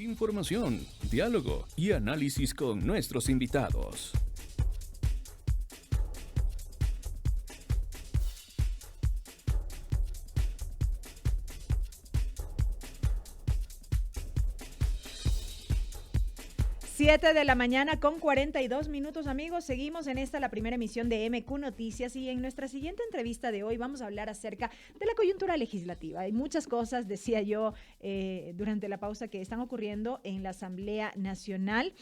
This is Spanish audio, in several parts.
Información, diálogo y análisis con nuestros invitados. Siete de la mañana con 42 minutos, amigos. Seguimos en esta, la primera emisión de MQ Noticias, y en nuestra siguiente entrevista de hoy vamos a hablar acerca de la coyuntura legislativa. Hay muchas cosas, decía yo durante la pausa, que están ocurriendo en la Asamblea Nacional.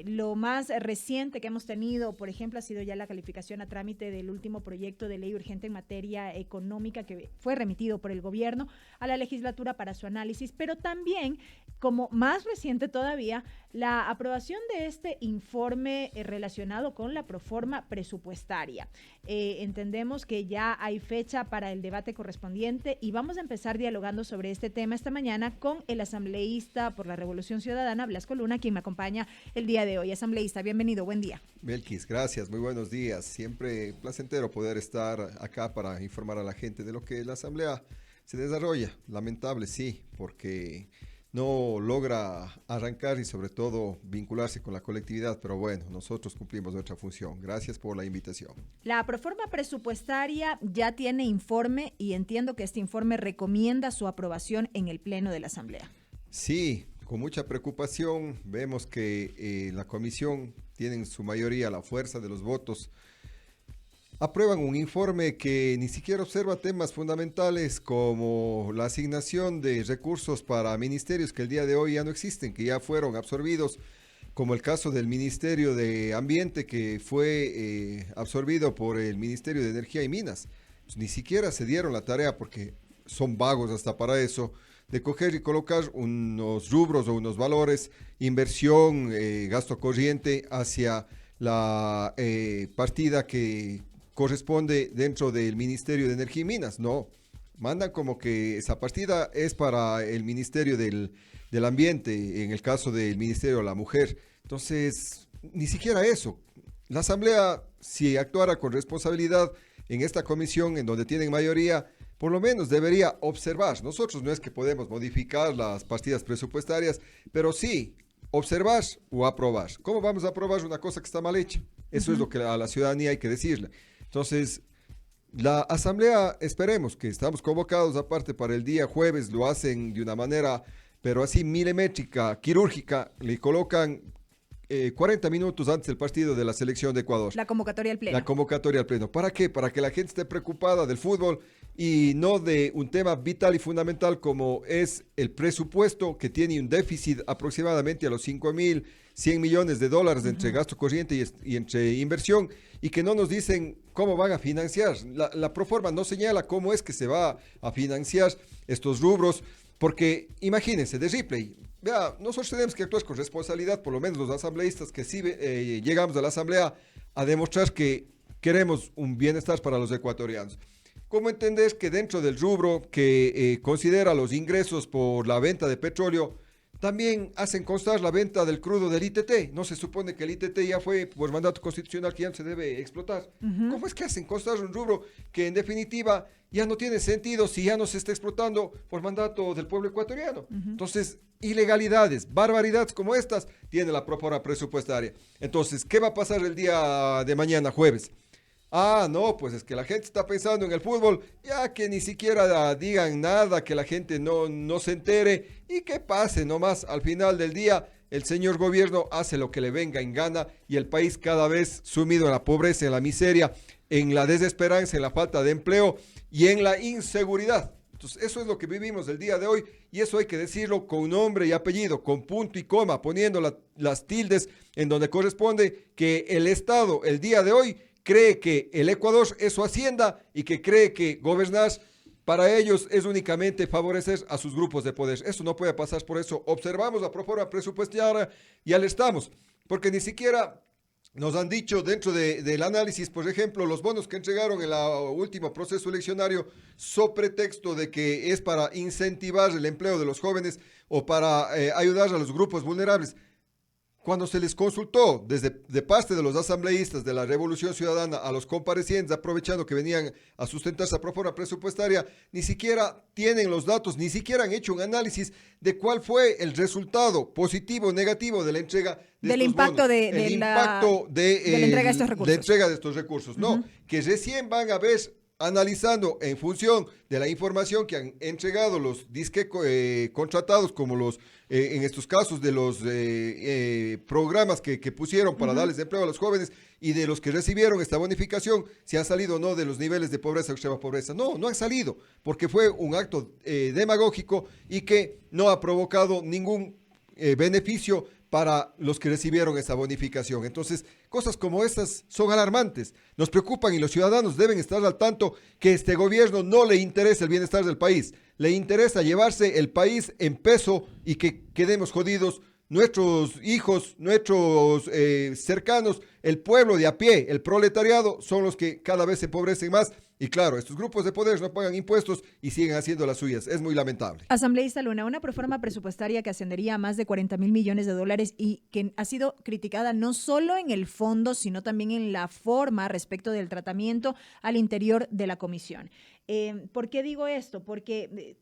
Lo más reciente que hemos tenido, por ejemplo, ha sido ya la calificación a trámite del último proyecto de ley urgente en materia económica que fue remitido por el gobierno a la legislatura para su análisis, pero también, como más reciente todavía, la aprobación de este informe relacionado con la proforma presupuestaria. Entendemos que ya hay fecha para el debate correspondiente y vamos a empezar dialogando sobre este tema esta mañana con el asambleísta por la Revolución Ciudadana, Blasco Luna, quien me acompaña el día de hoy. Asambleísta, bienvenido, buen día. Belkis, gracias, muy buenos días. Siempre placentero poder estar acá para informar a la gente de lo que la Asamblea se desarrolla. Lamentable, sí, porque no logra arrancar y sobre todo vincularse con la colectividad, pero bueno, nosotros cumplimos nuestra función. Gracias por la invitación. La proforma presupuestaria ya tiene informe y entiendo que este informe recomienda su aprobación en el Pleno de la Asamblea. Sí, con mucha preocupación vemos que la comisión tiene en su mayoría la fuerza de los votos. Aprueban un informe que ni siquiera observa temas fundamentales como la asignación de recursos para ministerios que el día de hoy ya no existen, que ya fueron absorbidos, como el caso del Ministerio de Ambiente, que fue absorbido por el Ministerio de Energía y Minas. Pues ni siquiera se dieron la tarea, porque son vagos hasta para eso, de coger y colocar unos rubros o unos valores, inversión, gasto corriente hacia la partida que corresponde dentro del Ministerio de Energía y Minas. No, mandan como que esa partida es para el Ministerio del Ambiente, en el caso del Ministerio de la Mujer. Entonces, ni siquiera eso. La Asamblea, si actuara con responsabilidad en esta comisión, en donde tienen mayoría, por lo menos debería observar. Nosotros no es que podemos modificar las partidas presupuestarias, pero sí observar o aprobar. ¿Cómo vamos a aprobar una cosa que está mal hecha? Eso es lo que a la ciudadanía hay que decirle. Entonces, la Asamblea, esperemos que estamos convocados aparte para el día jueves, lo hacen de una manera, pero así milimétrica, quirúrgica, le colocan 40 minutos antes del partido de la selección de Ecuador. La convocatoria al Pleno. La convocatoria al Pleno. ¿Para qué? Para que la gente esté preocupada del fútbol y no de un tema vital y fundamental como es el presupuesto, que tiene un déficit aproximadamente a los 5.100 millones de dólares entre gasto corriente y entre inversión, y que no nos dicen cómo van a financiar. La proforma no señala cómo es que se va a financiar estos rubros, porque imagínense, de Ripley, vea, nosotros tenemos que actuar con responsabilidad, por lo menos los asambleístas que sí llegamos a la Asamblea a demostrar que queremos un bienestar para los ecuatorianos. ¿Cómo entender que dentro del rubro que considera los ingresos por la venta de petróleo, también hacen constar la venta del crudo del ITT? ¿No se supone que el ITT ya fue por mandato constitucional que ya no se debe explotar? ¿Cómo es que hacen constar un rubro que en definitiva ya no tiene sentido si ya no se está explotando por mandato del pueblo ecuatoriano? Entonces, ilegalidades, barbaridades como estas tiene la proforma presupuestaria. Entonces, ¿qué va a pasar el día de mañana, jueves? Ah, no, pues es que la gente está pensando en el fútbol, ya que ni siquiera digan nada, que la gente no se entere y que pase nomás. Al final del día, el señor gobierno hace lo que le venga en gana y el país cada vez sumido en la pobreza, en la miseria, en la desesperanza, en la falta de empleo y en la inseguridad. Entonces, eso es lo que vivimos el día de hoy y eso hay que decirlo con nombre y apellido, con punto y coma, poniendo las tildes en donde corresponde, que el Estado el día de hoy cree que el Ecuador es su hacienda y que cree que gobernar para ellos es únicamente favorecer a sus grupos de poder. Eso no puede pasar, por eso observamos la proforma presupuestaria y alertamos, porque ni siquiera nos han dicho dentro del análisis, por ejemplo, los bonos que entregaron en el último proceso eleccionario, so pretexto de que es para incentivar el empleo de los jóvenes o para ayudar a los grupos vulnerables. cuando se les consultó de parte de los asambleístas de la Revolución Ciudadana a los comparecientes, aprovechando que venían a sustentar esa proforma presupuestaria, ni siquiera tienen los datos, ni siquiera han hecho un análisis de cuál fue el resultado positivo o negativo de la entrega de del estos impacto bonos, de la entrega de estos recursos. De entrega de estos recursos, no, que recién van a ver analizando en función de la información que han entregado los contratados, como los, en estos casos de los programas que pusieron para darles empleo a los jóvenes y de los que recibieron esta bonificación, si han salido o no de los niveles de pobreza o extrema pobreza. No, no han salido, porque fue un acto demagógico y que no ha provocado ningún beneficio para los que recibieron esa bonificación. Entonces, cosas como estas son alarmantes, nos preocupan y los ciudadanos deben estar al tanto que este gobierno no le interesa el bienestar del país, le interesa llevarse el país en peso y que quedemos jodidos nuestros hijos, nuestros cercanos, el pueblo de a pie, el proletariado, son los que cada vez se empobrecen más. Y claro, estos grupos de poder no pagan impuestos y siguen haciendo las suyas. Es muy lamentable. Asambleísta Luna, una proforma presupuestaria que ascendería a más de 40,000 millones de dólares y que ha sido criticada no solo en el fondo, sino también en la forma respecto del tratamiento al interior de la comisión. ¿Por qué digo esto? Porque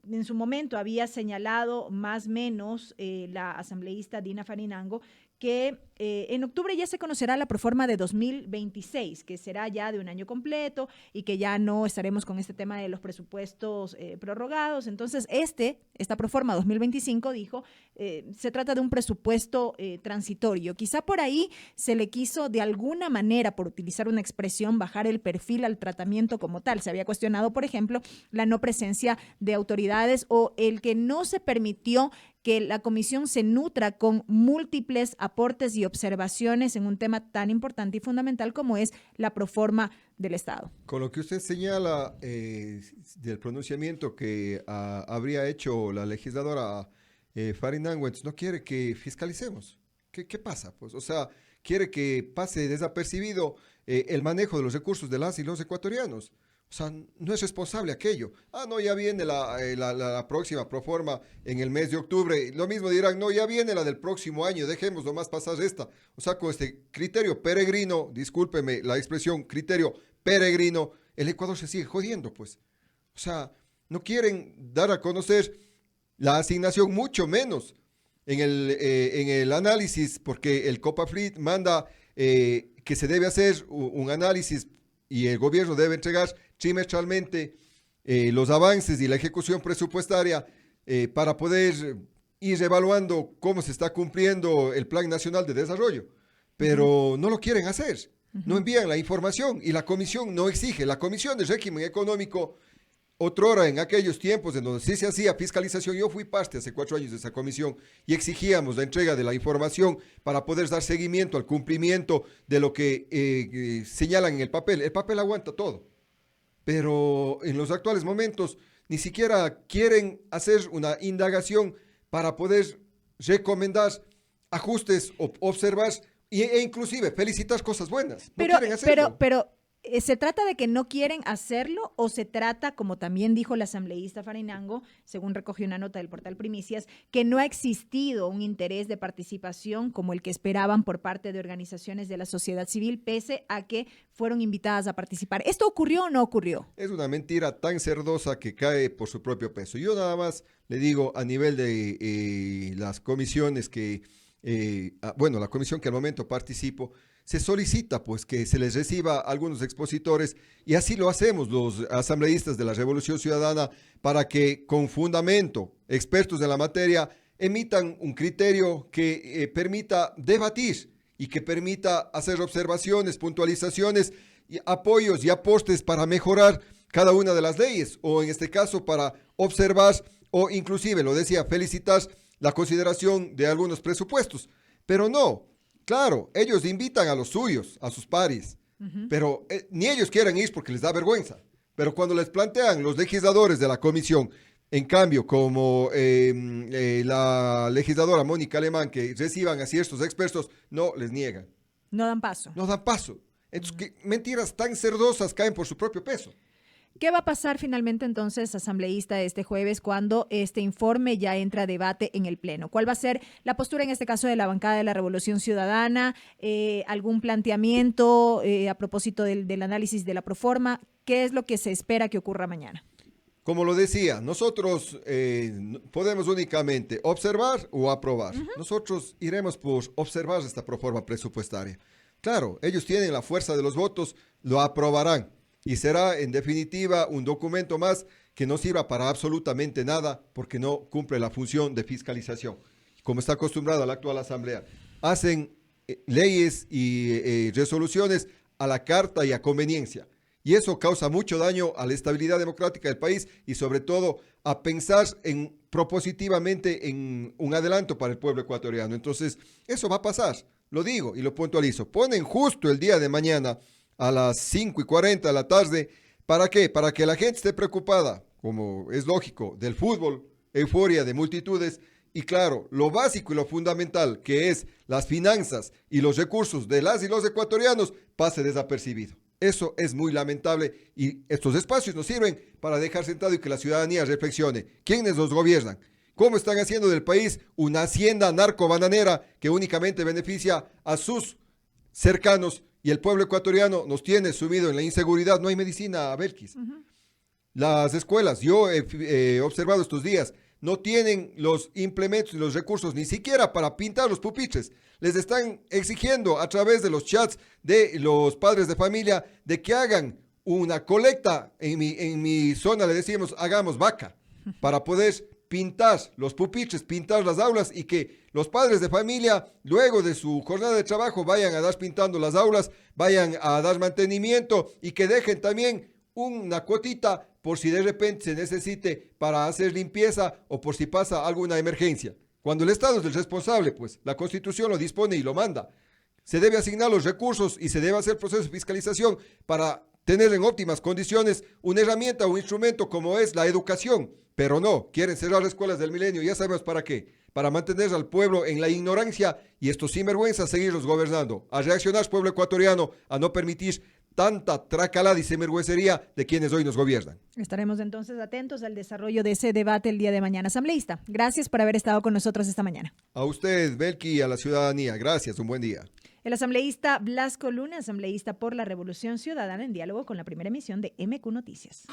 en su momento había señalado más o menos la asambleísta Dina Farinango que en octubre ya se conocerá la proforma de 2026, que será ya de un año completo y que ya no estaremos con este tema de los presupuestos prorrogados. Entonces, esta proforma 2025, dijo, se trata de un presupuesto transitorio. Quizá por ahí se le quiso de alguna manera, por utilizar una expresión, bajar el perfil al tratamiento como tal. Se había cuestionado, por ejemplo, la no presencia de autoridades o el que no se permitió que la comisión se nutra con múltiples aportes y observaciones en un tema tan importante y fundamental como es la proforma del Estado. Con lo que usted señala del pronunciamiento que habría hecho la legisladora Farinango, no quiere que fiscalicemos. ¿Qué pasa? Pues, o sea, quiere que pase desapercibido el manejo de los recursos de las y los ecuatorianos. O sea, no es responsable aquello. No, ya viene la próxima proforma en el mes de octubre. Lo mismo dirán, no, ya viene la del próximo año, dejemos nomás pasar esta. O sea, con este criterio peregrino, discúlpeme la expresión, criterio peregrino, el Ecuador se sigue jodiendo, pues. O sea, no quieren dar a conocer la asignación, mucho menos en el análisis, porque el COPAFRIT manda que se debe hacer un análisis y el gobierno debe entregar trimestralmente los avances y la ejecución presupuestaria para poder ir evaluando cómo se está cumpliendo el Plan Nacional de Desarrollo. Pero no lo quieren hacer, no envían la información y la comisión no exige. La Comisión de Régimen Económico, otrora en aquellos tiempos en donde sí se hacía fiscalización, yo fui parte hace 4 años de esa comisión y exigíamos la entrega de la información para poder dar seguimiento al cumplimiento de lo que señalan en el papel. El papel aguanta todo, pero en los actuales momentos ni siquiera quieren hacer una indagación para poder recomendar ajustes, observar e inclusive felicitar cosas buenas. No quieren hacerlo. Pero ¿se trata de que no quieren hacerlo o se trata, como también dijo la asambleísta Farinango, según recogió una nota del portal Primicias, que no ha existido un interés de participación como el que esperaban por parte de organizaciones de la sociedad civil, pese a que fueron invitadas a participar? ¿Esto ocurrió o no ocurrió? Es una mentira tan cerdosa que cae por su propio peso. Yo nada más le digo a nivel de las comisiones que, la comisión que al momento participo, se solicita pues que se les reciba a algunos expositores y así lo hacemos los asambleístas de la Revolución Ciudadana para que con fundamento, expertos en la materia, emitan un criterio que permita debatir y que permita hacer observaciones, puntualizaciones, y apoyos y aportes para mejorar cada una de las leyes o en este caso para observar o inclusive, lo decía, felicitar la consideración de algunos presupuestos, pero no. Claro, ellos invitan a los suyos, a sus pares, pero ni ellos quieren ir porque les da vergüenza. Pero cuando les plantean los legisladores de la comisión, en cambio, como la legisladora Mónica Alemán, que reciban a ciertos expertos, no les niegan. No dan paso. No dan paso. Entonces, mentiras tan cerdosas caen por su propio peso. ¿Qué va a pasar finalmente entonces, asambleísta, este jueves cuando este informe ya entra a debate en el Pleno? ¿Cuál va a ser la postura en este caso de la bancada de la Revolución Ciudadana? ¿Algún planteamiento a propósito del análisis de la proforma? ¿Qué es lo que se espera que ocurra mañana? Como lo decía, nosotros podemos únicamente observar o aprobar. Nosotros iremos por observar esta proforma presupuestaria. Claro, ellos tienen la fuerza de los votos, lo aprobarán. Y será, en definitiva, un documento más que no sirva para absolutamente nada porque no cumple la función de fiscalización. Como está acostumbrada la actual Asamblea, hacen leyes y resoluciones a la carta y a conveniencia. Y eso causa mucho daño a la estabilidad democrática del país y sobre todo a pensar propositivamente en un adelanto para el pueblo ecuatoriano. Entonces, eso va a pasar, lo digo y lo puntualizo. Ponen justo el día de mañana a las 5:40 de la tarde. ¿Para qué? Para que la gente esté preocupada, como es lógico, del fútbol, euforia de multitudes y claro, lo básico y lo fundamental que es las finanzas y los recursos de las y los ecuatorianos pase desapercibido. Eso es muy lamentable y estos espacios nos sirven para dejar sentado y que la ciudadanía reflexione. ¿Quiénes los gobiernan? ¿Cómo están haciendo del país una hacienda narcobananera que únicamente beneficia a sus cercanos? Y el pueblo ecuatoriano nos tiene sumido en la inseguridad. No hay medicina, Belkis. Las escuelas, yo he observado estos días, no tienen los implementos y los recursos ni siquiera para pintar los pupitres. Les están exigiendo a través de los chats de los padres de familia de que hagan una colecta. En mi zona le decimos, hagamos vaca, para poder pintar los pupitres, pintar las aulas y que los padres de familia, luego de su jornada de trabajo, vayan a dar pintando las aulas, vayan a dar mantenimiento y que dejen también una cuotita por si de repente se necesite para hacer limpieza o por si pasa alguna emergencia. Cuando el Estado es el responsable, pues la Constitución lo dispone y lo manda. Se debe asignar los recursos y se debe hacer proceso de fiscalización para tener en óptimas condiciones una herramienta o un instrumento como es la educación. Pero no, quieren cerrar escuelas del milenio, ya sabemos para qué. Para mantener al pueblo en la ignorancia y estos sinvergüenzas seguirlos gobernando. A reaccionar, pueblo ecuatoriano, a no permitir tanta tracalada y sinvergüencería de quienes hoy nos gobiernan. Estaremos entonces atentos al desarrollo de ese debate el día de mañana. Asambleísta, gracias por haber estado con nosotros esta mañana. A usted, Belki, y a la ciudadanía. Gracias, un buen día. El asambleísta Blasco Luna, asambleísta por la Revolución Ciudadana, en diálogo con la primera emisión de MQ Noticias.